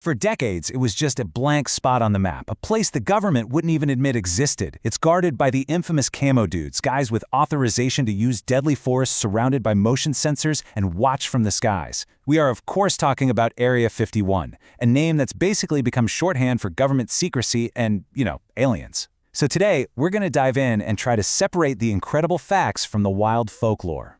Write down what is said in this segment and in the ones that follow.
For decades, it was just a blank spot on the map, a place the government wouldn't even admit existed. It's guarded by the infamous camo dudes, guys with authorization to use deadly force surrounded by motion sensors and watch from the skies. We are of course talking about Area 51, a name that's basically become shorthand for government secrecy and, aliens. So today, we're going to dive in and try to separate the incredible facts from the wild folklore.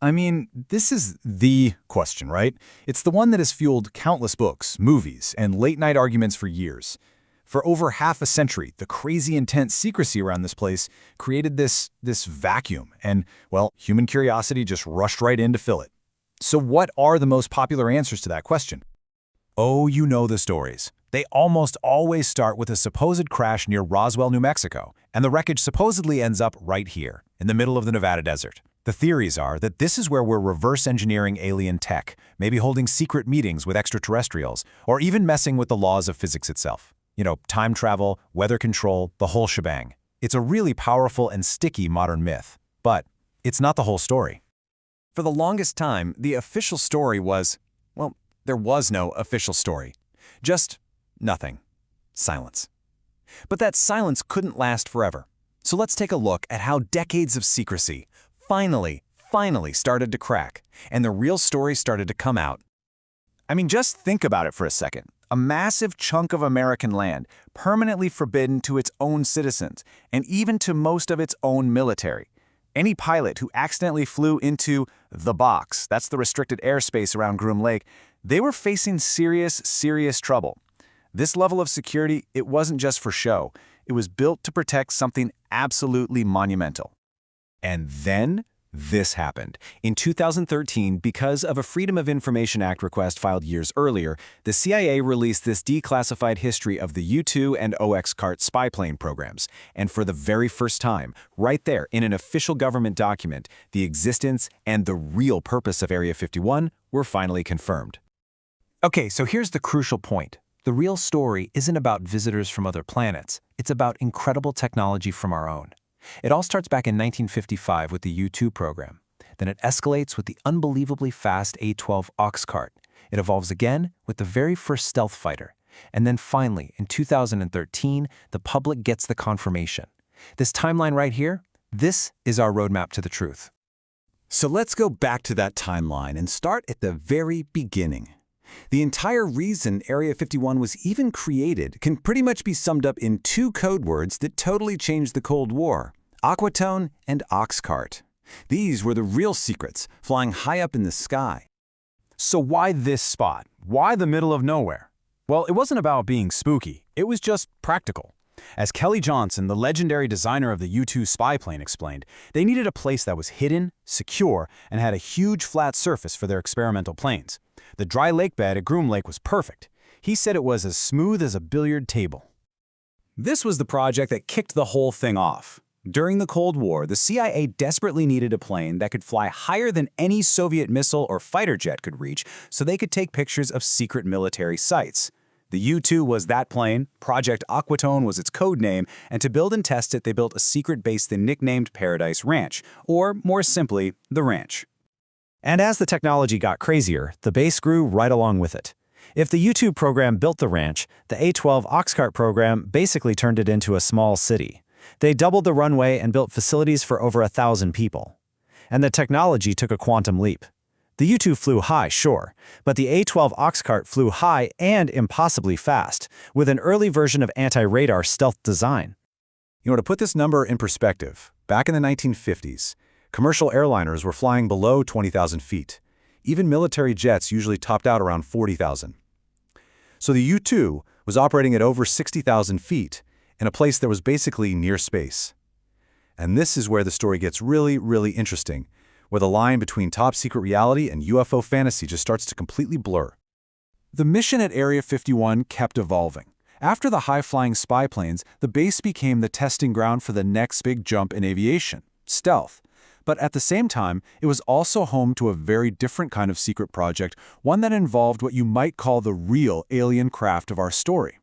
I mean, this is the question, right? It's the one that has fueled countless books, movies, and late-night arguments for years. For over half a century, the crazy intense secrecy around this place created this vacuum, and, well, human curiosity just rushed right in to fill it. So what are the most popular answers to that question? Oh, you know the stories. They almost always start with a supposed crash near Roswell, New Mexico, and the wreckage supposedly ends up right here, in the middle of the Nevada desert. The theories are that this is where we're reverse engineering alien tech, maybe holding secret meetings with extraterrestrials, or even messing with the laws of physics itself. Time travel, weather control, the whole shebang. It's a really powerful and sticky modern myth, but it's not the whole story. For the longest time, the official story was, well, there was no official story. Just nothing. Silence. But that silence couldn't last forever. So let's take a look at how decades of secrecy finally started to crack, and the real story started to come out. I mean, just think about it for a second. A massive chunk of American land, permanently forbidden to its own citizens, and even to most of its own military. Any pilot who accidentally flew into the box, that's the restricted airspace around Groom Lake, they were facing serious trouble. This level of security, it wasn't just for show. It was built to protect something absolutely monumental. And then this happened. In 2013, because of a Freedom of Information Act request filed years earlier, the CIA released this declassified history of the U-2 and OXCART spy plane programs. And for the very first time, right there in an official government document, the existence and the real purpose of Area 51 were finally confirmed. Okay, so here's the crucial point. The real story isn't about visitors from other planets. It's about incredible technology from our own. It all starts back in 1955 with the U-2 program. Then it escalates with the unbelievably fast A-12 OXCART. It evolves again with the very first stealth fighter. And then finally, in 2013, the public gets the confirmation. This timeline right here, this is our roadmap to the truth. So let's go back to that timeline and start at the very beginning. The entire reason Area 51 was even created can pretty much be summed up in two code words that totally changed the Cold War: Aquatone and OXCART. These were the real secrets, flying high up in the sky. So why this spot? Why the middle of nowhere? Well, it wasn't about being spooky. It was just practical. As Kelly Johnson, the legendary designer of the U-2 spy plane, explained, they needed a place that was hidden, secure, and had a huge flat surface for their experimental planes. The dry lake bed at Groom Lake was perfect. He said it was as smooth as a billiard table. This was the project that kicked the whole thing off. During the Cold War, the CIA desperately needed a plane that could fly higher than any Soviet missile or fighter jet could reach so they could take pictures of secret military sites. The U-2 was that plane, Project Aquatone was its code name, and to build and test it, they built a secret base they nicknamed Paradise Ranch, or more simply, the Ranch. And as the technology got crazier, the base grew right along with it. If the U-2 program built the ranch, the A-12 OXCART program basically turned it into a small city. They doubled the runway and built facilities for over 1,000 people. And the technology took a quantum leap. The U-2 flew high, sure, but the A-12 OXCART flew high and impossibly fast, with an early version of anti-radar stealth design. To put this number in perspective, back in the 1950s, commercial airliners were flying below 20,000 feet. Even military jets usually topped out around 40,000. So the U-2 was operating at over 60,000 feet in a place that was basically near space. And this is where the story gets really interesting, where the line between top-secret reality and UFO fantasy just starts to completely blur. The mission at Area 51 kept evolving. After the high-flying spy planes, the base became the testing ground for the next big jump in aviation, stealth. But at the same time, it was also home to a very different kind of secret project, one that involved what you might call the real alien craft of our story.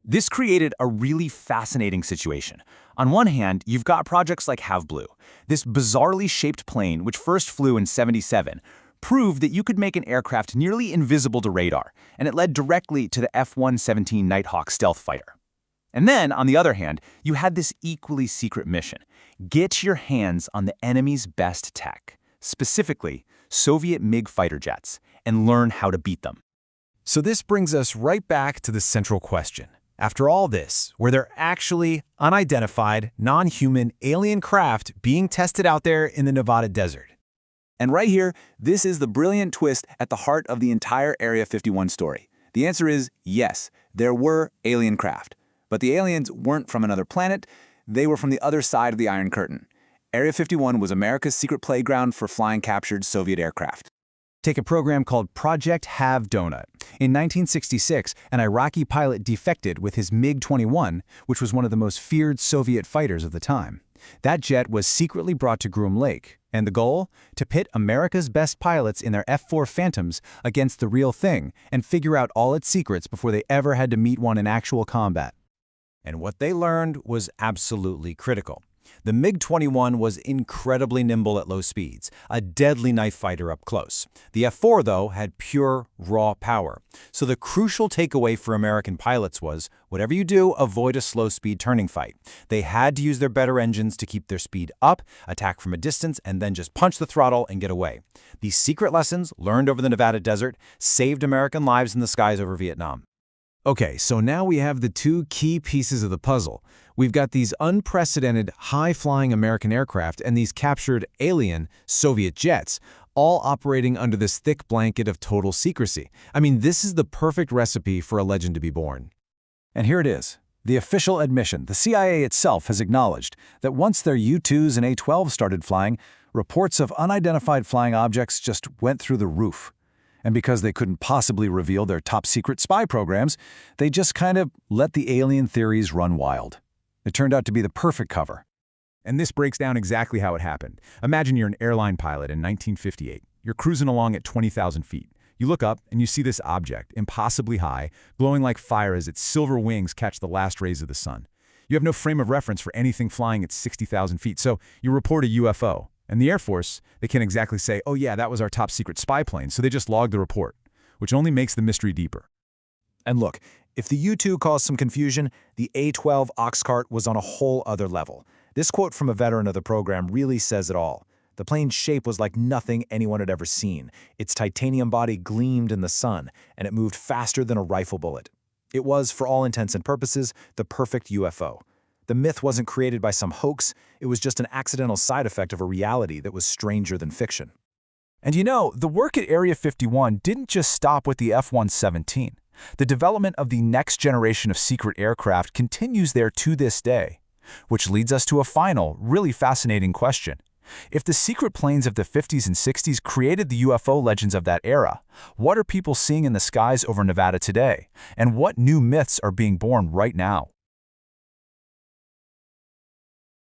This created a really fascinating situation. On one hand, you've got projects like Have Blue, this bizarrely shaped plane which first flew in '77, proved that you could make an aircraft nearly invisible to radar, and it led directly to the F-117 Nighthawk stealth fighter. And then, on the other hand, you had this equally secret mission. Get your hands on the enemy's best tech, specifically Soviet MiG fighter jets, and learn how to beat them. So this brings us right back to the central question. After all this, were there actually unidentified, non-human alien craft being tested out there in the Nevada desert? And right here, this is the brilliant twist at the heart of the entire Area 51 story. The answer is yes, there were alien craft. But the aliens weren't from another planet, they were from the other side of the Iron Curtain. Area 51 was America's secret playground for flying captured Soviet aircraft. Take a program called Project Have Donut. In 1966, an Iraqi pilot defected with his MiG-21, which was one of the most feared Soviet fighters of the time. That jet was secretly brought to Groom Lake, and the goal? To pit America's best pilots in their F-4 Phantoms against the real thing and figure out all its secrets before they ever had to meet one in actual combat. And what they learned was absolutely critical. The MiG-21 was incredibly nimble at low speeds, a deadly knife fighter up close. The F-4, though, had pure, raw power. So the crucial takeaway for American pilots was, whatever you do, avoid a slow-speed turning fight. They had to use their better engines to keep their speed up, attack from a distance, and then just punch the throttle and get away. These secret lessons, learned over the Nevada desert, saved American lives in the skies over Vietnam. Okay, so now we have the two key pieces of the puzzle. We've got these unprecedented, high-flying American aircraft and these captured alien Soviet jets, all operating under this thick blanket of total secrecy. I mean, this is the perfect recipe for a legend to be born. And here it is. The official admission. The CIA itself has acknowledged that once their U-2s and A-12 started flying, reports of unidentified flying objects just went through the roof. And because they couldn't possibly reveal their top-secret spy programs, they just kind of let the alien theories run wild. It turned out to be the perfect cover. And this breaks down exactly how it happened. Imagine you're an airline pilot in 1958. You're cruising along at 20,000 feet. You look up and you see this object, impossibly high, glowing like fire as its silver wings catch the last rays of the sun. You have no frame of reference for anything flying at 60,000 feet, so you report a UFO. And the Air Force, they can't exactly say, oh yeah, that was our top secret spy plane, so they just log the report, which only makes the mystery deeper. And look, if the U-2 caused some confusion, the A-12 OXCART was on a whole other level. This quote from a veteran of the program really says it all. The plane's shape was like nothing anyone had ever seen. Its titanium body gleamed in the sun, and it moved faster than a rifle bullet. It was, for all intents and purposes, the perfect UFO. The myth wasn't created by some hoax, it was just an accidental side effect of a reality that was stranger than fiction. And you know, the work at Area 51 didn't just stop with the F-117. The development of the next generation of secret aircraft continues there to this day. Which leads us to a final, really fascinating question. If the secret planes of the 50s and 60s created the UFO legends of that era, what are people seeing in the skies over Nevada today? And what new myths are being born right now?